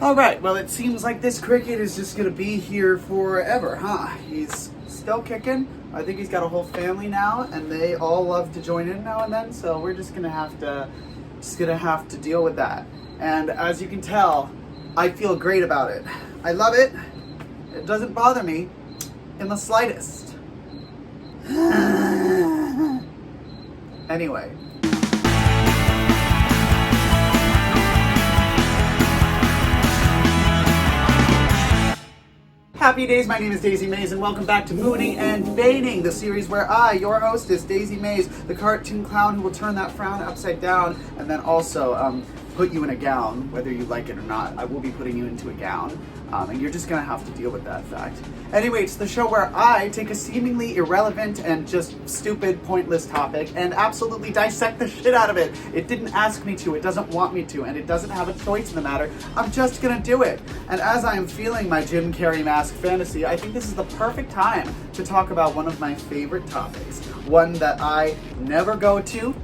Alright, well it seems like this cricket is just gonna be here forever, huh? He's still kicking. I think he's got a whole family now, and they all love to join in now and then, so we're just gonna have to deal with that. And as you can tell, I feel great about it. I love it. It doesn't bother me in the slightest. Anyway. Happy days, my name is Daisy Maize, and welcome back to Booning and Baining, the series where I, your hostess, Daisy Maize, the cartoon clown who will turn that frown upside down and then also put you in a gown, whether you like it or not. I will be putting you into a gown, and you're just gonna have to deal with that fact. Anyway, it's the show where I take a seemingly irrelevant and just stupid, pointless topic and absolutely dissect the shit out of it. It didn't ask me to, it doesn't want me to, and it doesn't have a choice in the matter. I'm just gonna do it. And as I am feeling my Jim Carrey mask fantasy, I think this is the perfect time to talk about one of my favorite topics. One that I never go to,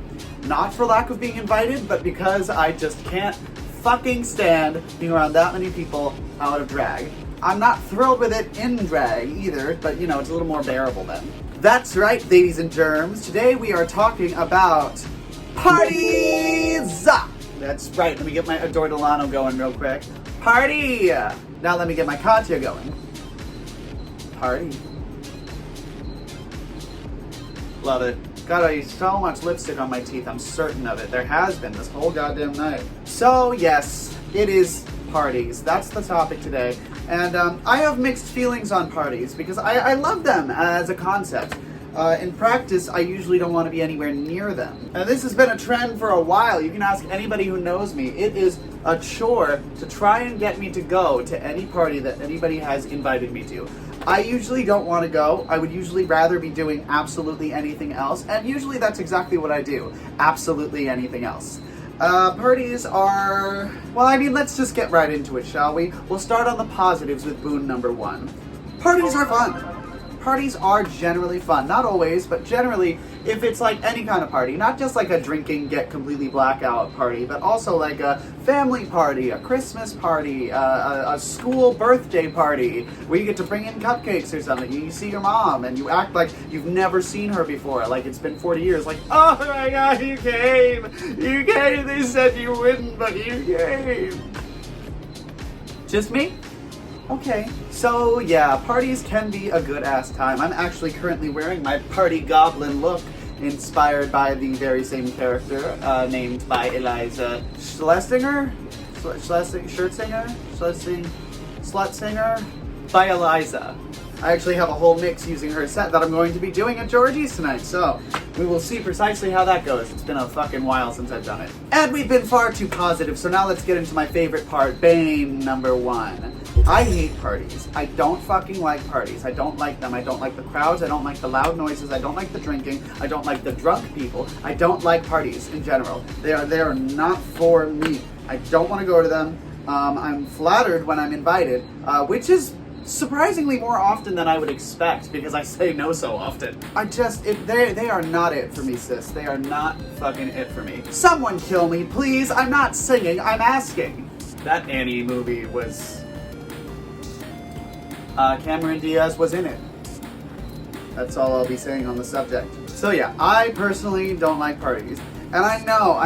not for lack of being invited, but because I just can't fucking stand being around that many people out of drag. I'm not thrilled with it in drag either, but you know, it's a little more bearable then. That's right, ladies and germs. Today we are talking about parties! That's right, let me get my Adore Delano going real quick. Party! Now let me get my Katya going. Party. Love it. God, I used so much lipstick on my teeth, I'm certain of it. There has been this whole goddamn night. So yes, it is parties. That's the topic today. And I have mixed feelings on parties because I love them as a concept. In practice, I usually don't want to be anywhere near them. And this has been a trend for a while. You can ask anybody who knows me. It is a chore to try and get me to go to any party that anybody has invited me to. I usually don't want to go. I would usually rather be doing absolutely anything else. And usually that's exactly what I do. Absolutely anything else. Parties are... Well, I mean, let's just get right into it, shall we? We'll start on the positives with boon number one. Parties are fun. Parties are generally fun. Not always, but generally, if it's like any kind of party, not just like a drinking, get completely blackout party, but also like a family party, a Christmas party, a school birthday party, where you get to bring in cupcakes or something. You see your mom, and you act like you've never seen her before, like it's been 40 years, like, oh my god, you came! You came! They said you wouldn't, but you came! Just me? Okay, so yeah, parties can be a good ass time. I'm actually currently wearing my party goblin look, inspired by the very same character, named by Eliza Schlesinger? Slut singer? By Eliza. I actually have a whole mix using her set that I'm going to be doing at Georgie's tonight, so we will see precisely how that goes. It's been a fucking while since I've done it. And we've been far too positive, so now let's get into my favorite part, Bane number one. I hate parties. I don't fucking like parties. I don't like them. I don't like the crowds. I don't like the loud noises. I don't like the drinking. I don't like the drunk people. I don't like parties in general. They are not for me. I don't want to go to them. I'm flattered when I'm invited, which is surprisingly more often than I would expect because I say no so often. They are not it for me, sis. They are not fucking it for me. Someone kill me, please. I'm not singing. I'm asking. That Annie movie was... Cameron Diaz was in it. That's all I'll be saying on the subject. So yeah, I personally don't like parties. And I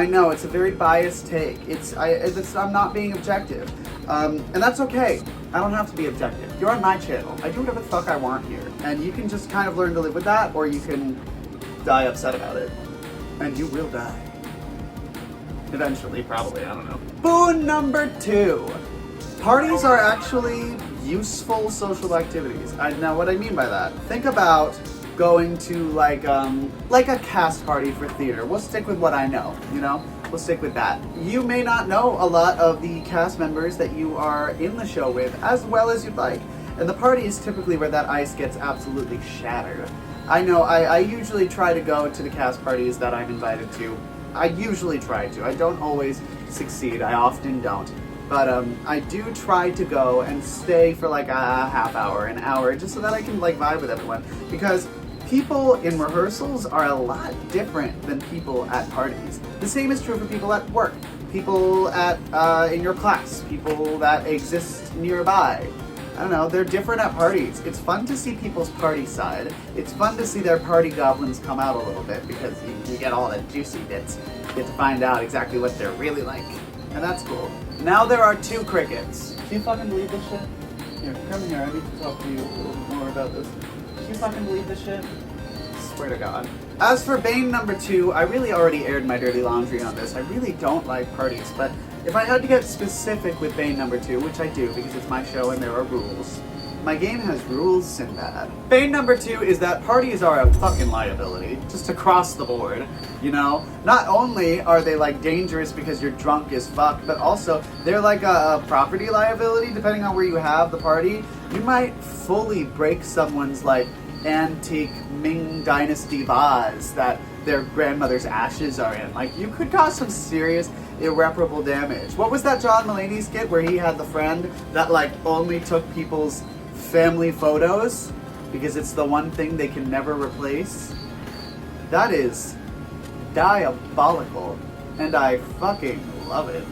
know, it's a very biased take. I'm not being objective. And that's okay. I don't have to be objective. You're on my channel. I do whatever the fuck I want here. And you can just kind of learn to live with that, or you can die upset about it. And you will die. Eventually, probably, I don't know. Boon number two. Parties are actually useful social activities. Now what I mean by that, think about going to like a cast party for theater. We'll stick with what I know, you know? We'll stick with that. You may not know a lot of the cast members that you are in the show with as well as you'd like. And the party is typically where that ice gets absolutely shattered. I know, I usually try to go to the cast parties that I'm invited to. I usually try to. I don't always succeed. I often don't. But I do try to go and stay for like a half hour, an hour, just so that I can like vibe with everyone. Because people in rehearsals are a lot different than people at parties. The same is true for people at work. people at in your class, people that exist nearby. I don't know, they're different at parties. It's fun to see people's party side. It's fun to see their party goblins come out a little bit because you get all the juicy bits. You get to find out exactly what they're really like. And that's cool. Now there are 2 crickets. Do you fucking believe this shit? Here, come here, I need to talk to you a little bit more about this. Do you fucking believe this shit? Swear to God. As for Bane number 2, I really already aired my dirty laundry on this. I really don't like parties, but if I had to get specific with Bane number 2, which I do because it's my show and there are rules, my game has rules, Sinbad. Bane number 2 is that parties are a fucking liability, just across the board, you know? Not only are they like dangerous because you're drunk as fuck, but also they're like a property liability depending on where you have the party. You might fully break someone's like antique Ming Dynasty vase that their grandmother's ashes are in. Like, you could cause some serious irreparable damage. What was that John Mulaney skit where he had the friend that like only took people's family photos because it's the one thing they can never replace? That is diabolical, and I fucking love it.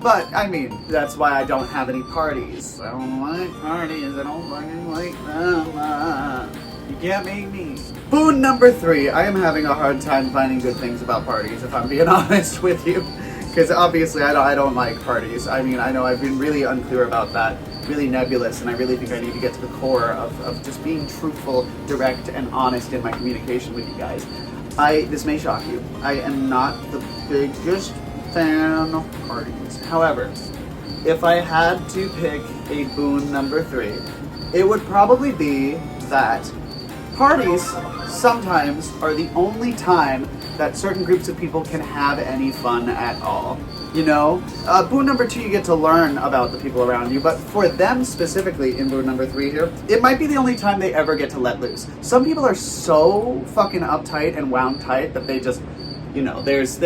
But, I mean, that's why I don't have any parties. I don't like parties, I don't fucking like them. You can't make me. Boon number 3. I am having a hard time finding good things about parties, if I'm being honest with you. Because obviously I don't like parties. I mean, I know I've been really unclear about that, really nebulous, and I really think I need to get to the core of just being truthful, direct, and honest in my communication with you guys. This may shock you. I am not the biggest fan of parties. However, if I had to pick a boon number 3, it would probably be that parties sometimes are the only time that certain groups of people can have any fun at all. You know? Boon number 2, you get to learn about the people around you, but for them specifically in boon number 3 here, it might be the only time they ever get to let loose. Some people are so fucking uptight and wound tight that they just, you know, there's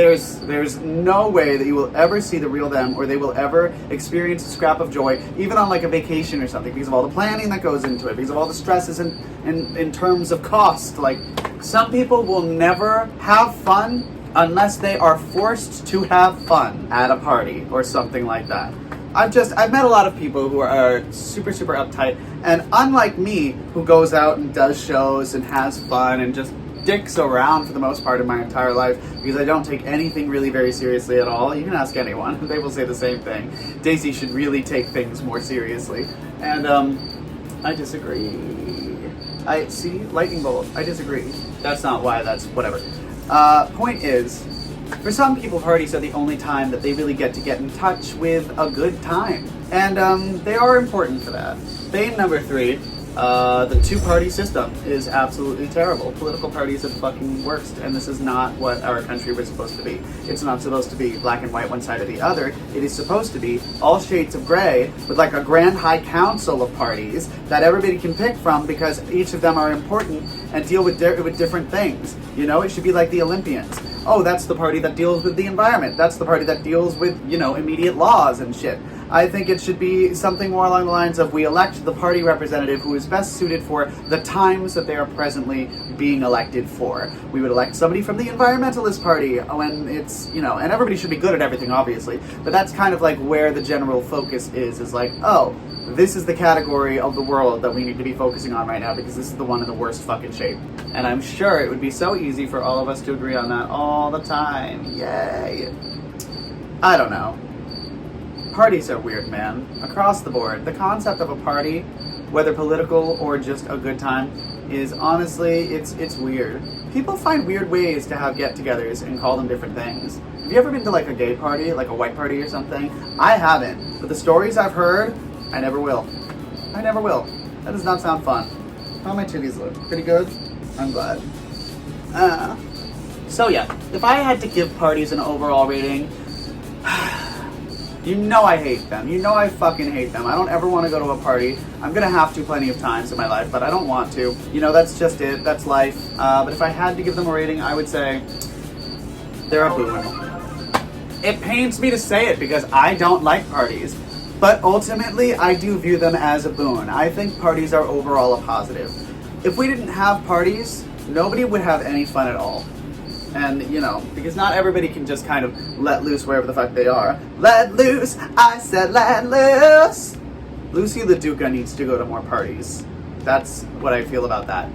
no way that you will ever see the real them, or they will ever experience a scrap of joy, even on like a vacation or something, because of all the planning that goes into it, because of all the stresses in terms of cost. Like, some people will never have fun unless they are forced to have fun at a party or something like that. I've met a lot of people who are super uptight, and unlike me, who goes out and does shows and has fun and just dicks around for the most part of my entire life, because I don't take anything really very seriously at all. You can ask anyone, they will say the same thing. Daisy should really take things more seriously. And I disagree. I see, lightning bolt, I disagree. That's not why, that's whatever. Point is, for some people, parties are the only time that they really get in touch with a good time. And they are important for that. Bane number 3, the 2-party system is absolutely terrible. Political parties are the fucking worst, and this is not what our country was supposed to be. It's not supposed to be black and white, one side or the other. It is supposed to be all shades of gray, with like a grand high council of parties that everybody can pick from, because each of them are important and deal with different things. You know, it should be like the Olympians. Oh, that's the party that deals with the environment. That's the party that deals with, you know, immediate laws and shit. I think it should be something more along the lines of, we elect the party representative who is best suited for the times that they are presently being elected for. We would elect somebody from the environmentalist party when it's, you know, and everybody should be good at everything, obviously, but that's kind of like where the general focus is like, oh, this is the category of the world that we need to be focusing on right now, because this is the one in the worst fucking shape. And I'm sure it would be so easy for all of us to agree on that all the time. Yay. I don't know. Parties are weird, man. Across the board. The concept of a party, whether political or just a good time, is honestly, it's weird. People find weird ways to have get-togethers and call them different things. Have you ever been to like a gay party, like a white party or something? I haven't, but the stories I've heard, I never will. I never will. That does not sound fun. How my titties look? Pretty good? I'm glad. So yeah, if I had to give parties an overall rating, you know I hate them. You know I fucking hate them. I don't ever want to go to a party. I'm gonna have to plenty of times in my life, but I don't want to. You know, that's just it. That's life. But if I had to give them a rating, I would say they're a boon. It pains me to say it because I don't like parties, but ultimately I do view them as a boon. I think parties are overall a positive. If we didn't have parties, nobody would have any fun at all. And, you know, because not everybody can just kind of let loose wherever the fuck they are. Let loose! I said let loose! Lucy LaDuca needs to go to more parties. That's what I feel about that.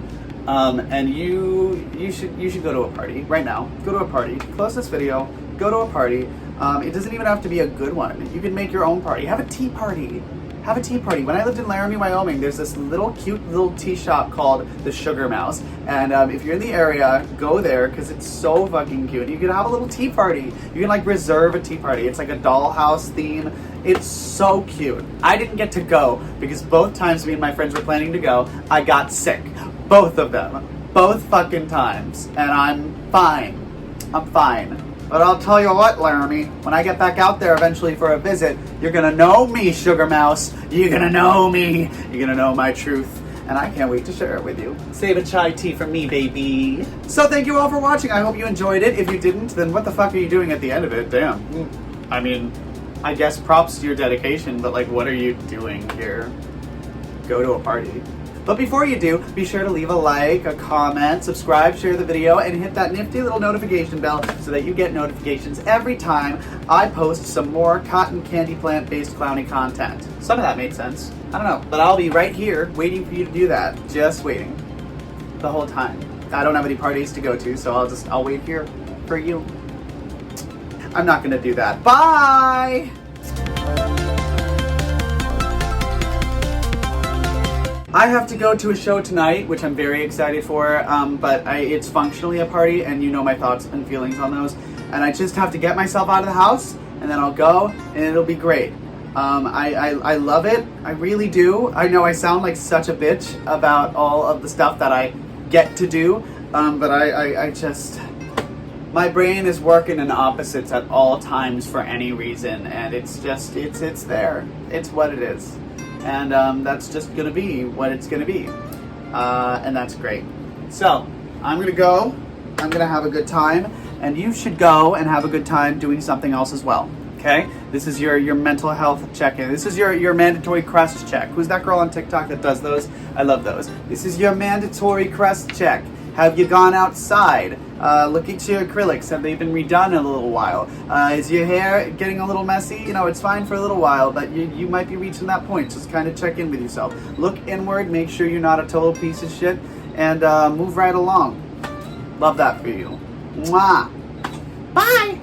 And you should go to a party right now. Go to a party. Close this video. Go to a party. It doesn't even have to be a good one. You can make your own party. Have a tea party. Have a tea party. When I lived in Laramie, Wyoming, there's this little cute little tea shop called the Sugar Mouse. And if you're in the area, go there because it's so fucking cute. You can have a little tea party. You can like reserve a tea party. It's like a dollhouse theme. It's so cute. I didn't get to go because both times me and my friends were planning to go, I got sick. Both of them. Both fucking times. And I'm fine. I'm fine. But I'll tell you what, Laramie, when I get back out there eventually for a visit, you're gonna know me, Sugar Mouse. You're gonna know me. You're gonna know my truth. And I can't wait to share it with you. Save a chai tea for me, baby. So thank you all for watching. I hope you enjoyed it. If you didn't, then what the fuck are you doing at the end of it? Damn. I mean, I guess props to your dedication, but like, what are you doing here? Go to a party. But before you do, be sure to leave a like, a comment, subscribe, share the video, and hit that nifty little notification bell so that you get notifications every time I post some more cotton candy plant-based clowny content. Some of that made sense. I don't know. But I'll be right here waiting for you to do that. Just waiting. The whole time. I don't have any parties to go to, so I'll wait here for you. I'm not gonna do that. Bye! I have to go to a show tonight, which I'm very excited for, but it's functionally a party, and you know my thoughts and feelings on those. And I just have to get myself out of the house, and then I'll go, and it'll be great. I love it. I really do. I know I sound like such a bitch about all of the stuff that I get to do, but I just... My brain is working in opposites at all times for any reason, and it's just, it's there. It's what it is. And that's just gonna be what it's gonna be. And that's great. So, I'm gonna go, I'm gonna have a good time, and you should go and have a good time doing something else as well. Okay? This is your mental health check-in. This is your mandatory crust check. Who's that girl on TikTok that does those? I love those. This is your mandatory crust check. Have you gone outside? Look at your acrylics. Have they been redone in a little while? Is your hair getting a little messy? You know, it's fine for a little while, but you might be reaching that point. Just kind of check in with yourself. Look inward, make sure you're not a total piece of shit, and move right along. Love that for you. Mwah! Bye!